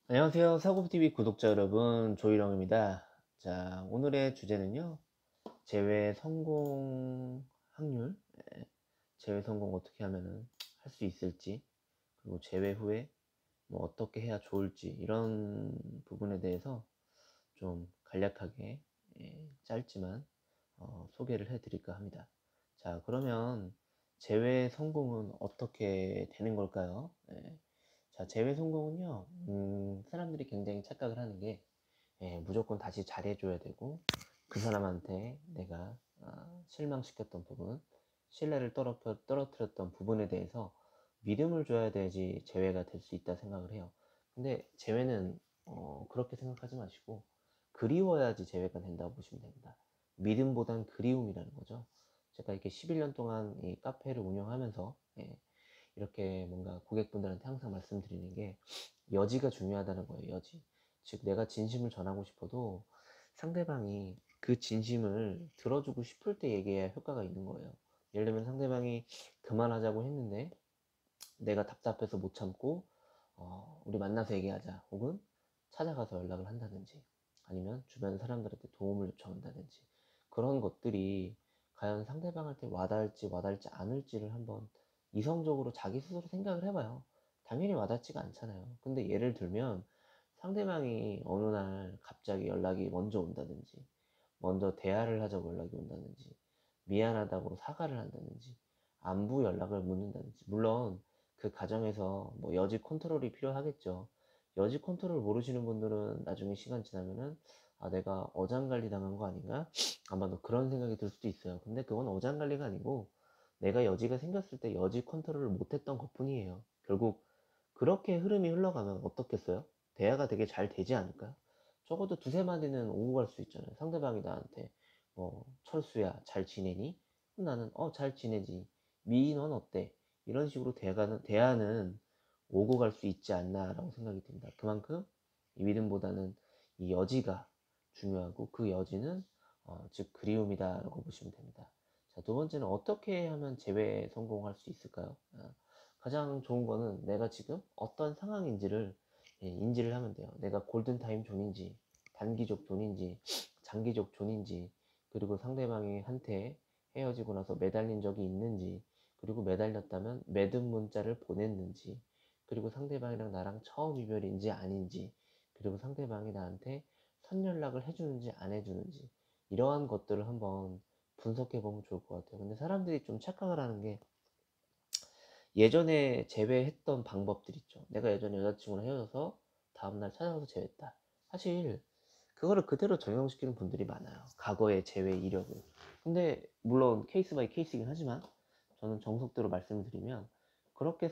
안녕하세요. 사고TV 구독자 여러분, 조일영입니다. 자, 오늘의 주제는요, 재회 성공 확률, 재회 성공 어떻게 하면은 할 수 있을지, 그리고 재회 후에 뭐 어떻게 해야 좋을지, 이런 부분에 대해서 좀 간략하게, 짧지만, 소개를 해드릴까 합니다. 자, 그러면 재회 성공은 어떻게 되는 걸까요? 자, 재회 성공은요, 사람들이 굉장히 착각을 하는 게, 무조건 다시 잘해줘야 되고, 그 사람한테 내가 실망시켰던 부분, 신뢰를 떨어뜨렸던 부분에 대해서 믿음을 줘야 되지 재회가 될 수 있다 생각을 해요. 근데 재회는 그렇게 생각하지 마시고, 그리워야지 재회가 된다고 보시면 됩니다. 믿음보단 그리움이라는 거죠. 제가 이렇게 11년 동안 이 카페를 운영하면서, 이렇게 뭔가 고객분들한테 항상 말씀드리는 게 여지가 중요하다는 거예요. 여지. 즉 내가 진심을 전하고 싶어도 상대방이 그 진심을 들어주고 싶을 때 얘기해야 효과가 있는 거예요. 예를 들면 상대방이 그만하자고 했는데 내가 답답해서 못 참고 우리 만나서 얘기하자, 혹은 찾아가서 연락을 한다든지, 아니면 주변 사람들한테 도움을 요청한다든지, 그런 것들이 과연 상대방한테 와닿을지 않을지를 한번 이성적으로 자기 스스로 생각을 해봐요. 당연히 와닿지가 않잖아요. 근데 예를 들면 상대방이 어느 날 갑자기 연락이 먼저 온다든지, 먼저 대화를 하자고 연락이 온다든지, 미안하다고 사과를 한다든지, 안부 연락을 묻는다든지, 물론 그 과정에서 뭐 여지 컨트롤이 필요하겠죠. 여지 컨트롤 모르시는 분들은 나중에 시간 지나면은 내가 어장관리 당한 거 아닌가? 아마도 그런 생각이 들 수도 있어요. 근데 그건 어장관리가 아니고 내가 여지가 생겼을 때 여지 컨트롤을 못했던 것뿐이에요. 결국 그렇게 흐름이 흘러가면 어떻겠어요? 대화가 되게 잘 되지 않을까요? 적어도 두세 마디는 오고 갈 수 있잖아요. 상대방이 나한테 철수야 잘 지내니? 나는 잘 지내지. 미희 넌 어때? 이런 식으로 대화는 오고 갈 수 있지 않나라고 생각이 듭니다. 그만큼 이 믿음보다는 이 여지가 중요하고, 그 여지는 즉 그리움이다라고 보시면 됩니다. 자, 두 번째는 어떻게 하면 재회에 성공할 수 있을까요? 가장 좋은 거는 내가 지금 어떤 상황인지를 인지를 하면 돼요. 내가 골든타임 존인지, 단기적 존인지, 장기적 존인지, 그리고 상대방이 한테 헤어지고 나서 매달린 적이 있는지, 그리고 매달렸다면 매듭 문자를 보냈는지, 그리고 상대방이랑 나랑 처음 이별인지 아닌지, 그리고 상대방이 나한테 선연락을 해주는지 안 해주는지, 이러한 것들을 한번 분석해 보면 좋을 것 같아요. 근데 사람들이 좀 착각을 하는 게, 예전에 재회했던 방법들 있죠. 내가 예전에 여자친구랑 헤어져서 다음날 찾아가서 재회했다. 사실 그거를 그대로 적용시키는 분들이 많아요. 과거의 재회 이력을. 근데 물론 케이스 바이 케이스이긴 하지만 저는 정석대로 말씀을 드리면, 그렇게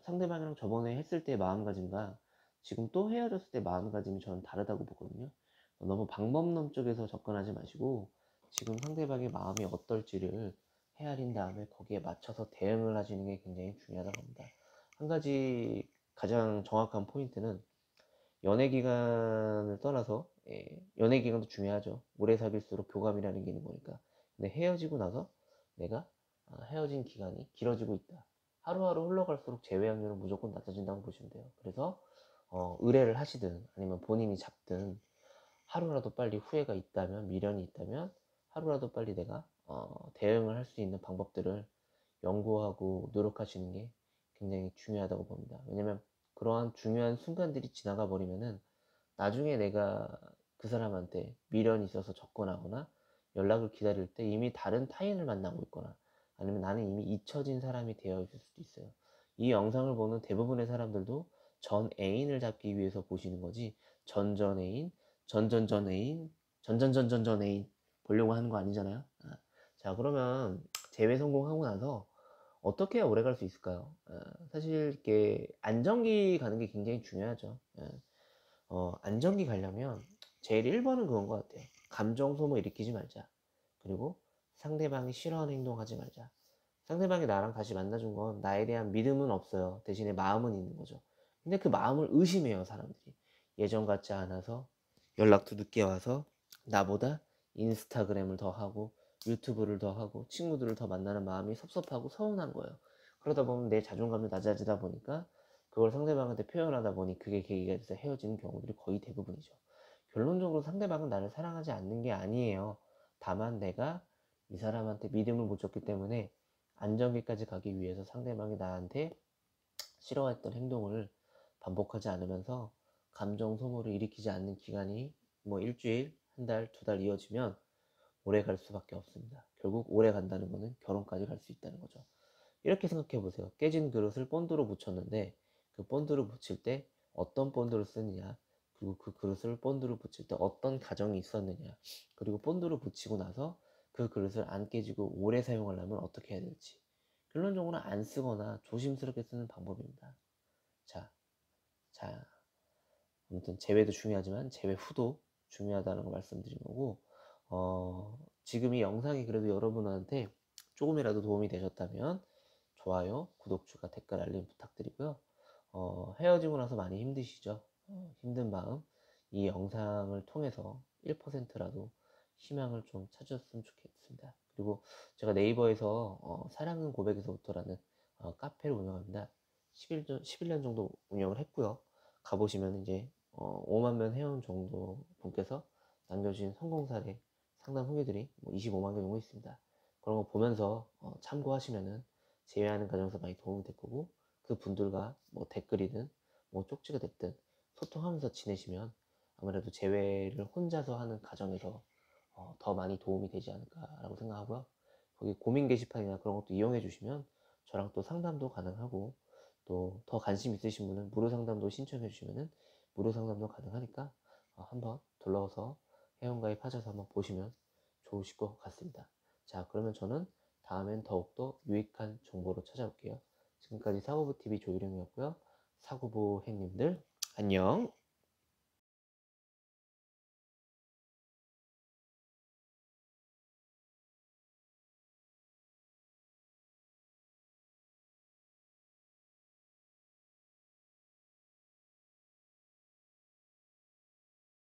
상대방이랑 저번에 했을 때의 마음가짐과 지금 또 헤어졌을 때 마음가짐이 저는 다르다고 보거든요. 너무 방법론 쪽에서 접근하지 마시고 지금 상대방의 마음이 어떨지를 헤아린 다음에 거기에 맞춰서 대응을 하시는 게 굉장히 중요하다고 봅니다. 한 가지 가장 정확한 포인트는, 연애 기간을 떠나서, 연애 기간도 중요하죠. 오래 사귈수록 교감이라는 게 있는 거니까. 근데 헤어지고 나서 내가 헤어진 기간이 길어지고 있다. 하루하루 흘러갈수록 재회 확률은 무조건 낮아진다고 보시면 돼요. 그래서 의뢰를 하시든 아니면 본인이 잡든, 하루라도 빨리 후회가 있다면, 미련이 있다면 하루라도 빨리 내가 대응을 할 수 있는 방법들을 연구하고 노력하시는 게 굉장히 중요하다고 봅니다. 왜냐면 그러한 중요한 순간들이 지나가 버리면은 나중에 내가 그 사람한테 미련이 있어서 접근하거나 연락을 기다릴 때 이미 다른 타인을 만나고 있거나, 아니면 나는 이미 잊혀진 사람이 되어 있을 수도 있어요. 이 영상을 보는 대부분의 사람들도 전 애인을 잡기 위해서 보시는 거지, 전전 애인, 전전전 애인, 전전전전전 애인 보려고 하는 거 아니잖아요. 자, 그러면 재회 성공하고 나서 어떻게 해야 오래 갈 수 있을까요? 사실 이렇게 안정기 가는 게 굉장히 중요하죠. 안정기 가려면 제일 1번은 그건 것 같아요. 감정 소모 일으키지 말자. 그리고 상대방이 싫어하는 행동하지 말자. 상대방이 나랑 다시 만나준 건 나에 대한 믿음은 없어요. 대신에 마음은 있는 거죠. 근데 그 마음을 의심해요, 사람들이. 예전 같지 않아서 연락도 늦게 와서 나보다 인스타그램을 더 하고 유튜브를 더 하고 친구들을 더 만나는 마음이 섭섭하고 서운한 거예요. 그러다 보면 내 자존감이 낮아지다 보니까 그걸 상대방한테 표현하다 보니 그게 계기가 돼서 헤어지는 경우들이 거의 대부분이죠. 결론적으로 상대방은 나를 사랑하지 않는 게 아니에요. 다만 내가 이 사람한테 믿음을 못 줬기 때문에 안정기까지 가기 위해서 상대방이 나한테 싫어했던 행동을 반복하지 않으면서 감정 소모를 일으키지 않는 기간이 뭐 일주일, 한 달, 두 달 이어지면 오래 갈 수밖에 없습니다. 결국 오래 간다는 거는 결혼까지 갈 수 있다는 거죠. 이렇게 생각해 보세요. 깨진 그릇을 본드로 붙였는데 그 본드로 붙일 때 어떤 본드를 쓰느냐, 그리고 그 그릇을 본드로 붙일 때 어떤 과정이 있었느냐, 그리고 본드로 붙이고 나서 그 그릇을 안 깨지고 오래 사용하려면 어떻게 해야 될지. 결론적으로 안 쓰거나 조심스럽게 쓰는 방법입니다. 자, 자, 아무튼 재회도 중요하지만 재회 후도 중요하다는 거 말씀드린 거고, 지금 이 영상이 그래도 여러분한테 조금이라도 도움이 되셨다면 좋아요, 구독, 추가, 댓글, 알림 부탁드리고요. 헤어지고 나서 많이 힘드시죠? 힘든 마음 이 영상을 통해서 1%라도 희망을 좀 찾으셨으면 좋겠습니다. 그리고 제가 네이버에서 사랑은 고백에서부터라는 카페를 운영합니다. 11년 정도 운영을 했고요. 가보시면 이제 5만 명 회원 정도 분께서 남겨주신 성공 사례 상담 후기들이 뭐 25만 개 정도 있습니다. 그런 거 보면서 참고하시면은 제외하는 과정에서 많이 도움이 될 거고, 그 분들과 뭐 댓글이든 뭐 쪽지가 됐든 소통하면서 지내시면 아무래도 재회를 혼자서 하는 과정에서 더 많이 도움이 되지 않을까라고 생각하고요. 거기 고민 게시판이나 그런 것도 이용해 주시면 저랑 또 상담도 가능하고, 또 더 관심 있으신 분은 무료 상담도 신청해 주시면은 무료 상담도 가능하니까 한번 둘러서 회원가입 하셔서 한번 보시면 좋으실 것 같습니다. 자, 그러면 저는 다음엔 더욱더 유익한 정보로 찾아올게요. 지금까지 사고부TV 조유령이었고요. 사고부 행님들 안녕.